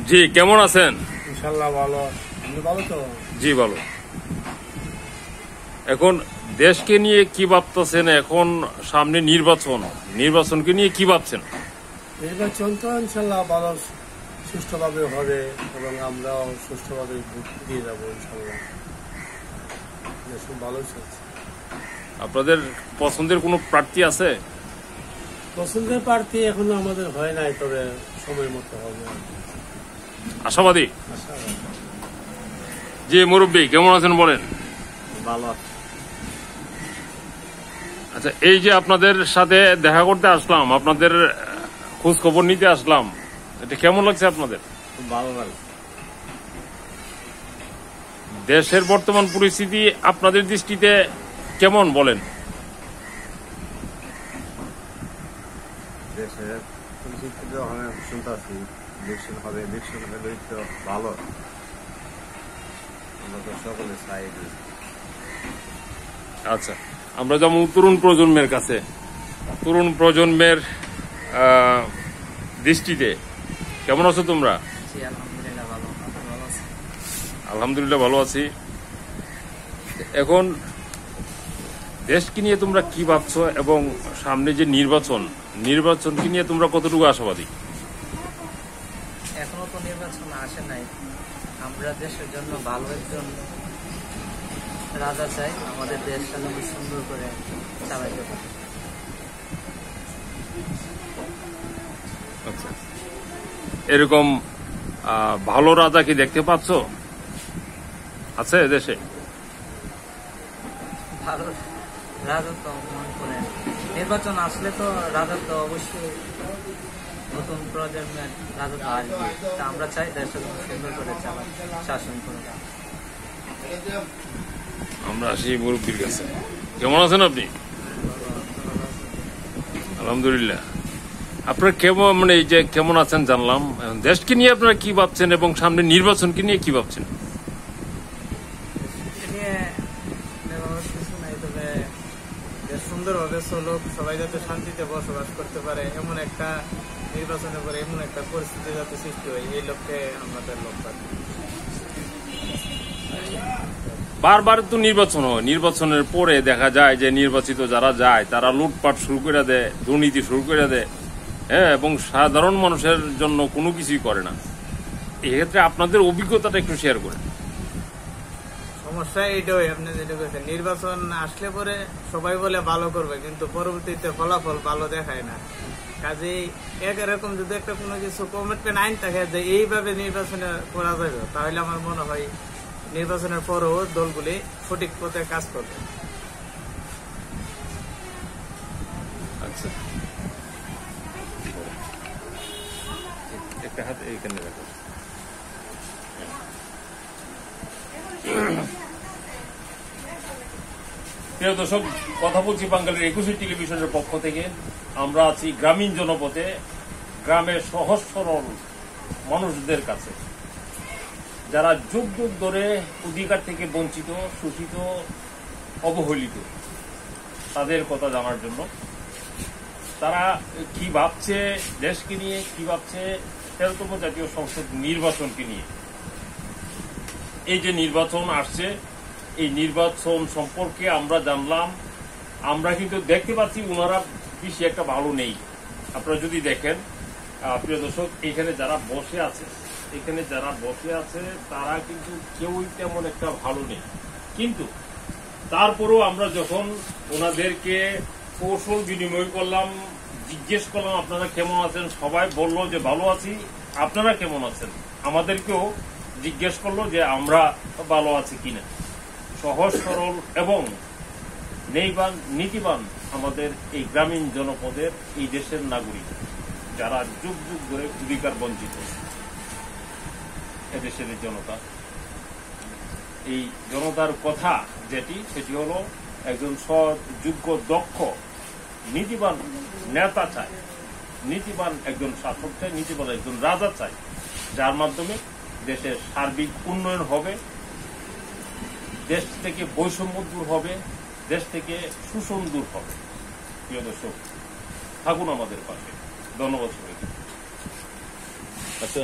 জি, কেমন আছেন? ইনশাআল্লাহ ভালো। আপনি ভালো তো? জি ভালো। এখন দেশকে নিয়ে কি ভাবতেছেন? এখন সামনে নির্বাচনকে নিয়ে কি ভাবছেন? নির্বাচন তো ইনশাআল্লাহ ভালো সুষ্ঠুভাবে হবে এবং আমরাও সুষ্ঠুভাবে ভোট দিয়ে যাবো ইনশাআল্লাহ। দেশ ভালো চলছে। আপনাদের পছন্দের কোনো প্রার্থী আছে? পছন্দের প্রার্থী এখনো আমাদের হয় নাই, তবে সময় মতো হবে। আশাবাদী? আশা জি মুরব্বী, কেমন আছেন বলেন? ভালো। আচ্ছা, এই যে আপনাদের সাথে দেখা করতে আসলাম, আপনাদের খোঁজ খবর নিতে আসলাম, এটা কেমন লাগছে আপনাদের? ভালো লাগে। দেশের বর্তমান পরিস্থিতি আপনাদের দৃষ্টিতে কেমন বলেন? দেশের পরিস্থিতিতে অনেক শুনতে আছি, ইলেকশন হবে তো ভালো। আমরা তো সকলে চাই। আচ্ছা, আমরা যেমন তরুণ প্রজন্মের দৃষ্টিতে কেমন আছো তোমরা? আলহামদুলিল্লাহ ভালো আছি। এখন দেশকে নিয়ে তোমরা কি ভাবছো এবং সামনে যে নির্বাচনকে নিয়ে তোমরা কতটুকু আশাবাদী? এখনো তো নির্বাচন আসে নাই। আমরা দেশের জন্য ভালো একজন রাজা চাই, আমাদের দেশটা যেন সুন্দর করে চালাইতে পারে। আচ্ছা, এরকম ভালো রাজা কি দেখতে পাচ্ছ আছে দেশে? ভালো রাজত্ব মনে করেন নির্বাচন আসলে তো রাজত্ব অবশ্যই নতুন প্রজন্মের রাজত্ব আসবে। তা আমরা চাই দেশটা যেন সুন্দর করে চালাই, শাসন করে। আমরা আসি মুরব্বীর কাছে। কেমন আছেন আপনি? আলহামদুলিল্লাহ। আপনারা কেমন, মানে এই যে কেমন আছেন জানলাম, দেশকে নিয়ে আপনারা কি ভাবছেন এবং সামনে নির্বাচনকে নিয়ে কি ভাবছেন? সুন্দরভাবে চলুক, সবাই যাতে শান্তিতে বসবাস করতে পারে, এমন একটা নির্বাচনের পরে এমন একটা পরিস্থিতি যাতে সৃষ্টি হয়, এই লক্ষ্যে আমাদের লক্ষ্য। বারবার তো নির্বাচন হয়, নির্বাচনের পরে দেখা যায় যে নির্বাচিত যারা যায় তারা লুটপাট শুরু করে দেয়, দুর্নীতি শুরু করে দেয়, হ্যাঁ, এবং সাধারণ মানুষের জন্য কোনো কিছুই করে না। এক্ষেত্রে আপনাদের অভিজ্ঞতাটা একটু শেয়ার করেন। সমস্যা এইটাই, আপনি যেটা বলছেন, নির্বাচন আসলে পরে সবাই বলে ভালো করবে, কিন্তু পরবর্তীতে ফলাফল ভালো দেখায় না। কাজেই একরকম যদি একটা কোনো কিছু কমিটমেন্ট আইন থাকে যে এইভাবে নির্বাচনে করা যাবে, তাহলে আমার মনে হয় নির্বাচনের পরও দলগুলি সঠিক পথে কাজ করবে। আচ্ছা, একটা হাত এইখানে রাখো। প্রিয় দর্শক, কথা বলছি বাঙালির 21 টেলিভিশনের পক্ষ থেকে। আমরা আছি গ্রামীণ জনপথে, গ্রামের সহজ সরল মানুষদের কাছে, যারা যুগ যুগ ধরে অধিকার থেকে বঞ্চিত, শোষিত, অবহেলিত, তাদের কথা জানার জন্য। তারা কি ভাবছে দেশকে নিয়ে, কি ভাবছে 13তম জাতীয় সংসদ নির্বাচনকে নিয়ে। এই যে নির্বাচন আসছে, এই নির্বাচন সম্পর্কে আমরা জানলাম। আমরা কিন্তু দেখতে পাচ্ছি ওনারা বেশি একটা ভালো নেই। আপনারা যদি দেখেন প্রিয় দর্শক, এখানে যারা বসে আছে তারা কিন্তু কেউই তেমন একটা ভালো নেই। কিন্তু তারপরেও আমরা যখন ওনাদেরকে কৌশল বিনিময় করলাম, জিজ্ঞেস করলাম আপনারা কেমন আছেন, সবাই বলল যে ভালো আছি। আপনারা কেমন আছেন? আমাদেরকেও জিজ্ঞেস করলো যে আমরা ভালো আছি কিনা। সহজ সরল এবং নীতিবান আমাদের এই গ্রামীণ জনপদের এই দেশের নাগরিক, যারা যুগ যুগ ধরে অধিকার বঞ্চিত, এদেশের জনতা। এই জনতার কথা সেটি হলো একজন সৎ, যোগ্য, দক্ষ, নীতিবান নেতা চায়, নীতিবান একজন শাসক চায়, নীতিবান একজন রাজা চায়, যার মাধ্যমে দেশের সার্বিক উন্নয়ন হবে, দেশ থেকে বৈষম্য দূর হবে, দেশ থেকে শোষণ দূর হবে। প্রিয় দর্শক, থাকুন আমাদের পাশে। ধন্যবাদ সবাইকে। আচ্ছা।